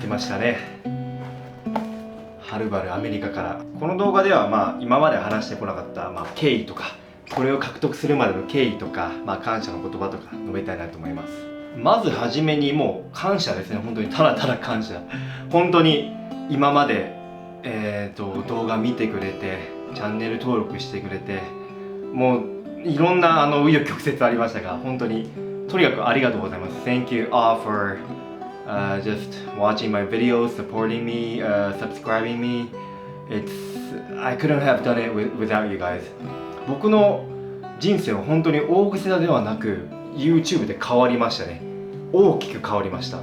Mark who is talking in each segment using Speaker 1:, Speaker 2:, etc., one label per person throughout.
Speaker 1: きましたね。はるばるアメリカから。この動画では今まで話してこなかった経緯とか、これを獲得するまでの経緯とか、感謝の言葉とか述べたいなと思います。まずはじめにもう感謝ですね。本当にただただ感謝。本当に今まで、動画見てくれて、チャンネル登録してくれて、もういろんな紆余曲折ありましたが、本当にとにかくありがとうございます。Thank you all for just watching my videos, supporting me, subscribing me. I couldn't have done it without you guys. 僕の人生は本当に大げさではなく YouTube で変わりましたね。大きく変わりました。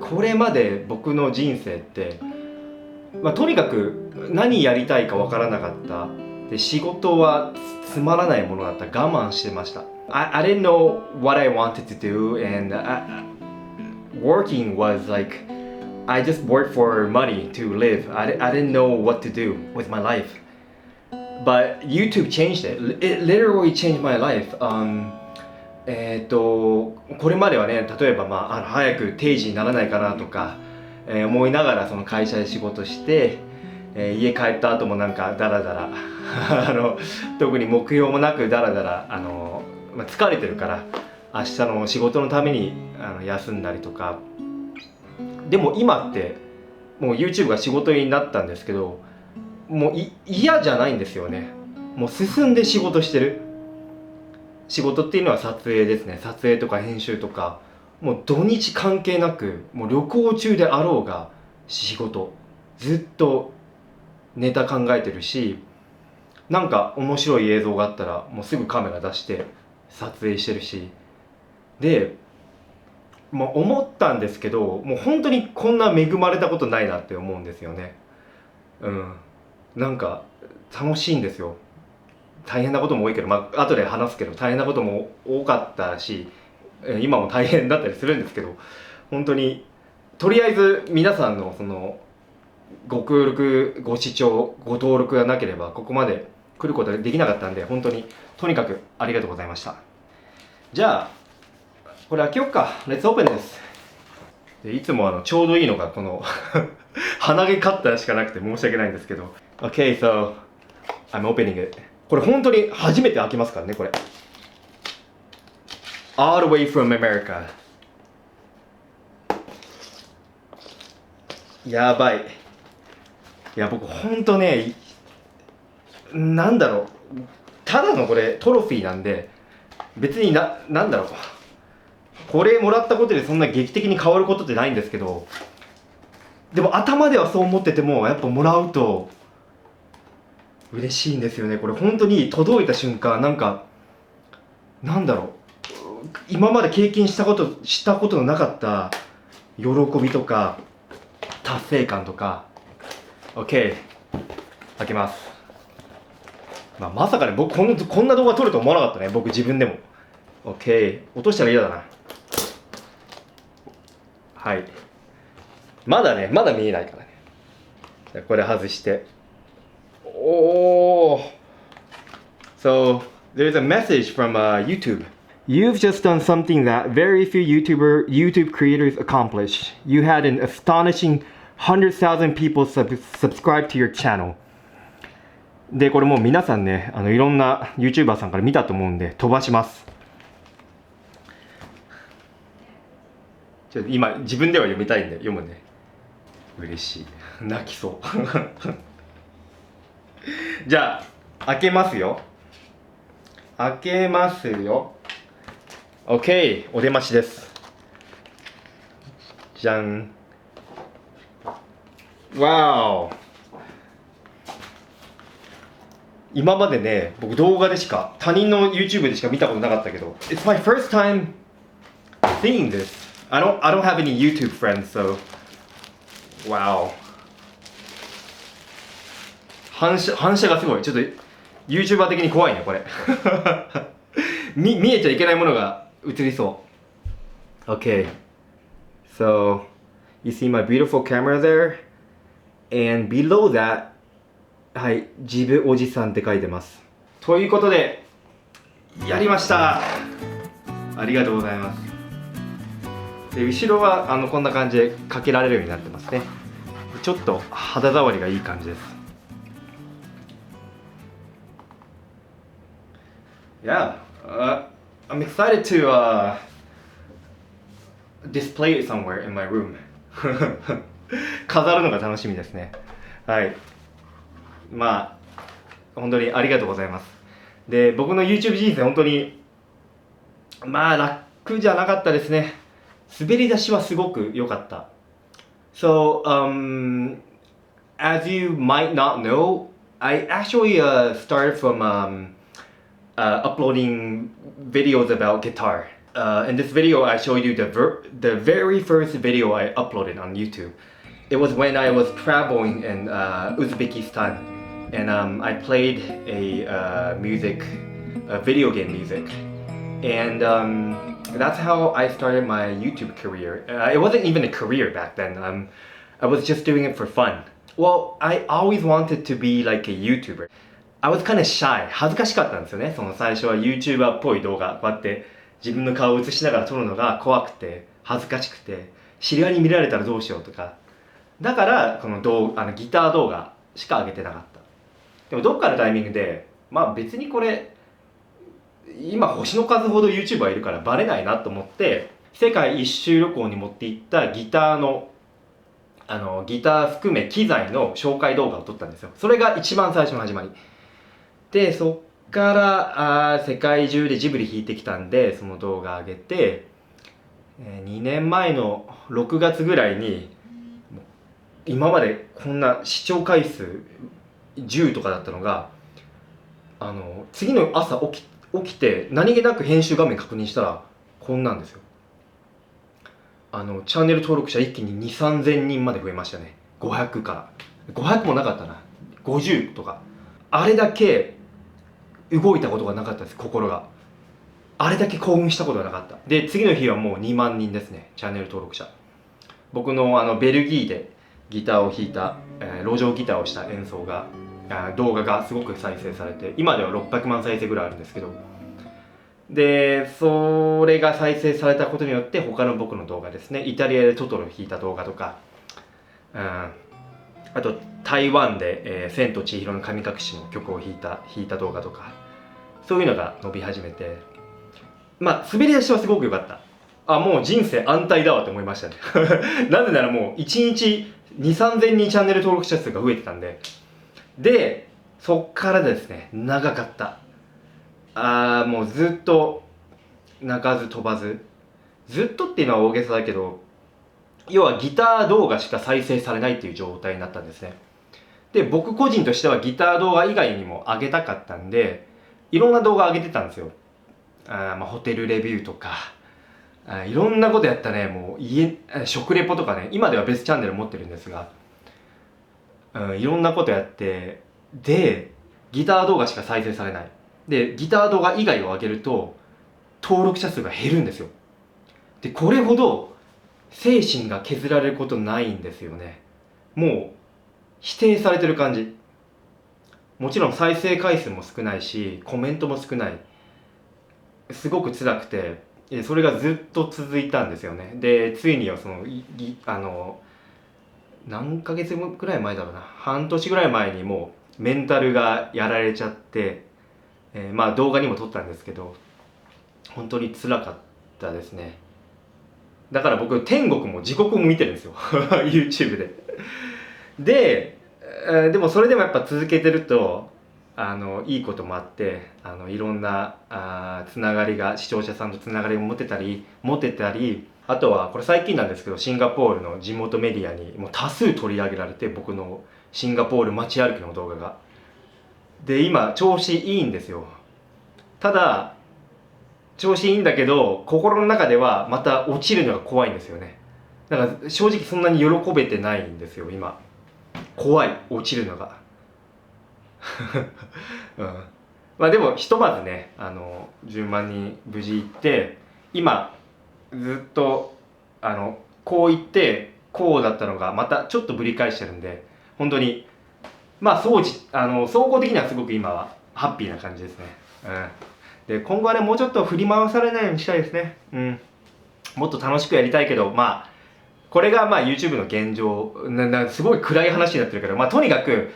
Speaker 1: これまで僕の人生って、とにかく何やりたいかわからなかった。で、仕事はつまらないものだった。我慢してました。I didn't know what I wanted to do, and working was like I just worked for money to live. I didn't know what to do with my life. But YouTube changed it. It literally changed my life. これまではね、例えば早く定時にならないかなとか、思いながらその会社で仕事して、家帰った後もなんかダラダラ特に目標もなくダラダラ疲れてるから明日の仕事のために休んだりとか。でも今ってもう YouTube が仕事になったんですけど、もう嫌じゃないんですよね。もう進んで仕事してる。仕事っていうのは撮影ですね。撮影とか編集とか、もう土日関係なく、もう旅行中であろうが仕事、ずっとネタ考えてるし、なんか面白い映像があったらもうすぐカメラ出して撮影してるし、で思ったんですけど、もう本当にこんな恵まれたことないなって思うんですよね。なんか楽しいんですよ。大変なことも多いけど、後で話すけど大変なことも多かったし、今も大変だったりするんですけど、本当にとりあえず皆さんのそのご協力、ご視聴、ご登録がなければここまで来ることができなかったんで、本当にとにかくありがとうございました。じゃあこれ開けよっか。Let's open this。 でいつもちょうどいいのがこの鼻毛カッターしかなくて申し訳ないんですけど。 Okay, so I'm opening it。 これ本当に初めて開けますからね。これ All the way from America。 やばい。いや僕本当ね、なんだろう、ただのこれトロフィーなんで、別になんだろう、これもらったことでそんな劇的に変わることってないんですけど、でも頭ではそう思っててもやっぱもらうと嬉しいんですよね。これ本当に届いた瞬間、なんだろう、今まで経験したことのなかった喜びとか達成感とか。 OK、 開けます。まさかね、僕こんな動画撮ると思わなかったね、僕自分でも。 OK、 落としたら嫌だな。はい、まだ見えないからね。じゃあこれ外して。おお。 So there's a message from YouTube. You've just done something that very few YouTube creators accomplish. You had an astonishing 100,000 people subscribe to your channel. でこれもう皆さんね、いろんな YouTuber さんから見たと思うんで飛ばします。今自分では読みたいんで読むね。嬉しい。泣きそうじゃあ開けますよ。開けますよ。 OK、 お出ましです。じゃん。わーお。今までね、僕動画でしか、他人の YouTube でしか見たことなかったけど、 It's my first time seeing this. I don't have any YouTube friends, so wow。 反射がすごい。ちょっと YouTuber 的に怖いねこれ見えちゃいけないものが映りそう。 Okay, so you see my beautiful camera there, and below that、 はい、ジブおじさんって書いてます。ということでやりました。ありがとうございます。で後ろはこんな感じでかけられるようになってますね。ちょっと肌触りがいい感じです。Yeah, I'm excited to display it somewhere in my room. 飾るのが楽しみですね。はい。まあ本当にありがとうございます。で、僕の YouTube 人生本当にまあ楽じゃなかったですね。滑り出しはすごく良かった。So, as you might not know, I actually started from uploading videos about guitar. In this video, I showed you the very first video I uploaded on YouTube. It was when I was traveling in Uzbekistan, and I played a video game music, and that's how I started my YouTube career. It wasn't even a career back then. I was just doing it for fun. Well, I always wanted to be like a YouTuber. I was kind of shy. 恥ずかしかったんですよね。その最初は YouTuber っぽい動画、こうやって自分の顔を映しながら撮るのが怖くて、恥ずかしくて、知り合いに見られたらどうしようとか。だから、このギター動画しか上げてなかった。でもどっかのタイミングで、まあ別にこれ、今星の数ほど YouTuber いるからバレないなと思って、世界一周旅行に持って行ったギター含め機材の紹介動画を撮ったんですよ。それが一番最初の始まり。で、そっから世界中でジブリ弾いてきたんで、その動画上げて、2年前の6月ぐらいに、今までこんな視聴回数10とかだったのが、次の朝起きて何気なく編集画面確認したらこんなんですよ。チャンネル登録者一気に2、3000人まで増えましたね。500から500もなかったな、50とか。あれだけ動いたことがなかったです。心があれだけ興奮したことがなかった。で、次の日はもう2万人ですね、チャンネル登録者。僕のベルギーでギターを弾いた、路上ギターをした演奏が動画がすごく再生されて、今では600万再生ぐらいあるんですけど、でそれが再生されたことによって他の僕の動画ですね、イタリアでトトロを弾いた動画とか、あと台湾で、千と千尋の神隠しの曲を弾いた動画とか、そういうのが伸び始めて、まあ滑り出しはすごく良かった。もう人生安泰だわって思いましたね。なぜならもう1日2、3000人チャンネル登録者数が増えてたんで。で、そっからですね、長かった。もうずっと鳴かず飛ばず。ずっとっていうのは大げさだけど、要はギター動画しか再生されないっていう状態になったんですね。で、僕個人としてはギター動画以外にも上げたかったんで、いろんな動画上げてたんですよ。ホテルレビューとか、いろんなことやったね。もう食レポとかね、今では別チャンネル持ってるんですが、いろんなことやって、でギター動画しか再生されない。でギター動画以外を上げると登録者数が減るんですよ。でこれほど精神が削られることないんですよね。もう否定されてる感じ。もちろん再生回数も少ないしコメントも少ない。すごく辛くて、それがずっと続いたんですよね。でついにはその何ヶ月くらい前だろうな、半年ぐらい前にもうメンタルがやられちゃって、まあ動画にも撮ったんですけど、本当に辛かったですね。だから僕天国も地獄も見てるんですよ。YouTube で。でもそれでもやっぱ続けてるといいこともあって、いろんなつながりが、視聴者さんとつながりを持てたり、あとはこれ最近なんですけど、シンガポールの地元メディアにもう多数取り上げられて、僕のシンガポール街歩きの動画が。で今調子いいんですよ。ただ調子いいんだけど心の中ではまた落ちるのが怖いんですよね。だから正直そんなに喜べてないんですよ今。怖い、落ちるのが。まあでもひとまずね、10万人無事行って、今ずっとこう言ってこうだったのがまたちょっとぶり返してるんで、本当にまあ総合的にはすごく今はハッピーな感じですね。で今後はね、もうちょっと振り回されないようにしたいですね。もっと楽しくやりたいけど、まあこれがまあ YouTube の現状すごい暗い話になってるけど、まあとにかく、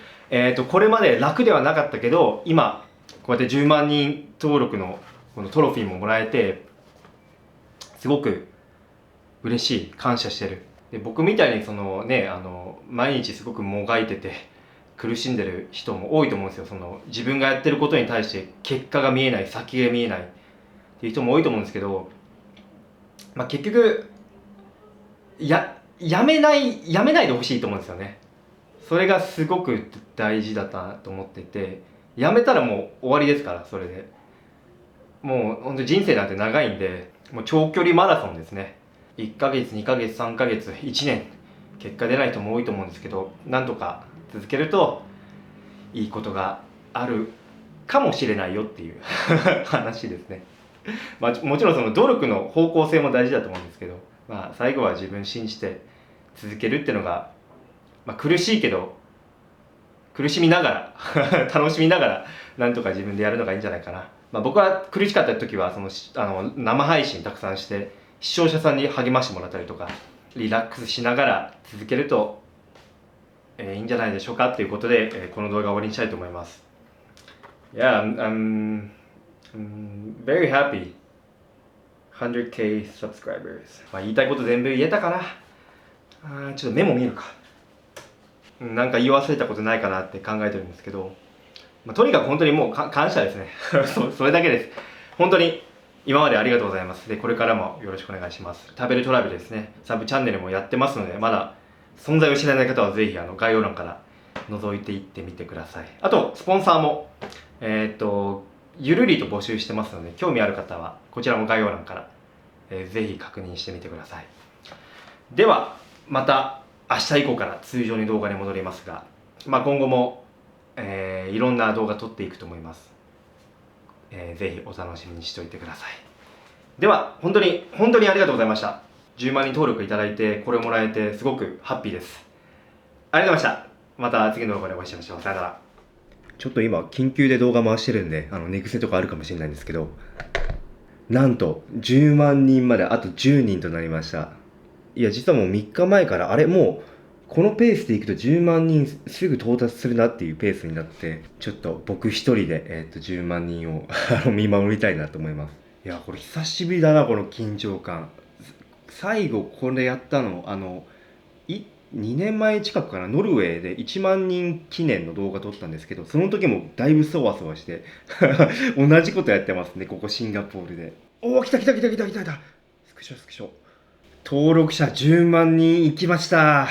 Speaker 1: これまで楽ではなかったけど、今こうやって10万人登録のこのトロフィーももらえて、すごく嬉しい、感謝してる。で僕みたいにそのね、毎日すごくもがいてて苦しんでる人も多いと思うんですよ。その自分がやってることに対して結果が見えない、先が見えないっていう人も多いと思うんですけど、まあ結局やめないでほしいと思うんですよね。それがすごく大事だったと思っていて、やめたらもう終わりですから。それでもう本当に人生なんて長いんで、もう長距離マラソンですね。1ヶ月2ヶ月3ヶ月1年結果出ない人も多いと思うんですけど、なんとか続けるといいことがあるかもしれないよっていう話ですね。まあ、もちろんその努力の方向性も大事だと思うんですけど、まあ、最後は自分信じて続けるっていうのが、まあ、苦しいけど苦しみながら楽しみながらなんとか自分でやるのがいいんじゃないかな。まあ、僕は苦しかった時は生配信たくさんして視聴者さんに励ましてもらったりとかリラックスしながら続けると、いいんじゃないでしょうかということで、この動画を終わりにしたいと思います。Yeah, I'm very happy. 100k subscribers。まあ、言いたいこと全部言えたかな。ちょっと目も見えるか。なんか言い忘れたことないかなって考えてるんですけど、まあ、とにかく本当にもう感謝ですねそれだけです。本当に今までありがとうございます。でこれからもよろしくお願いします。食べるトラベルですね、サブチャンネルもやってますので、まだ存在を知らない方はぜひ概要欄から覗いていってみてください。あとスポンサーもゆるりと募集してますので、興味ある方はこちらも概要欄から、ぜひ確認してみてください。ではまた明日以降から通常に動画に戻りますが、まあ、今後も、いろんな動画撮っていくと思います。ぜひお楽しみにしておいてください。では本当にありがとうございました。10万人登録いただいてこれをもらえてすごくハッピーです。ありがとうございました。また次の動画でお会いしましょう。さよなら。ちょっと今緊急で動画回してるんで寝癖とかあるかもしれないんですけど、なんと10万人まであと10人となりました。いや実はもう3日前からもうこのペースでいくと10万人すぐ到達するなっていうペースになって、ちょっと僕一人で、10万人を見守りたいなと思います。いやこれ久しぶりだな、この緊張感。最後これやったの2年前近くかな、ノルウェーで1万人記念の動画撮ったんですけど、その時もだいぶそわそわして同じことやってますね、ここシンガポールで。おお、来た。スクショ登録者10万人いきました。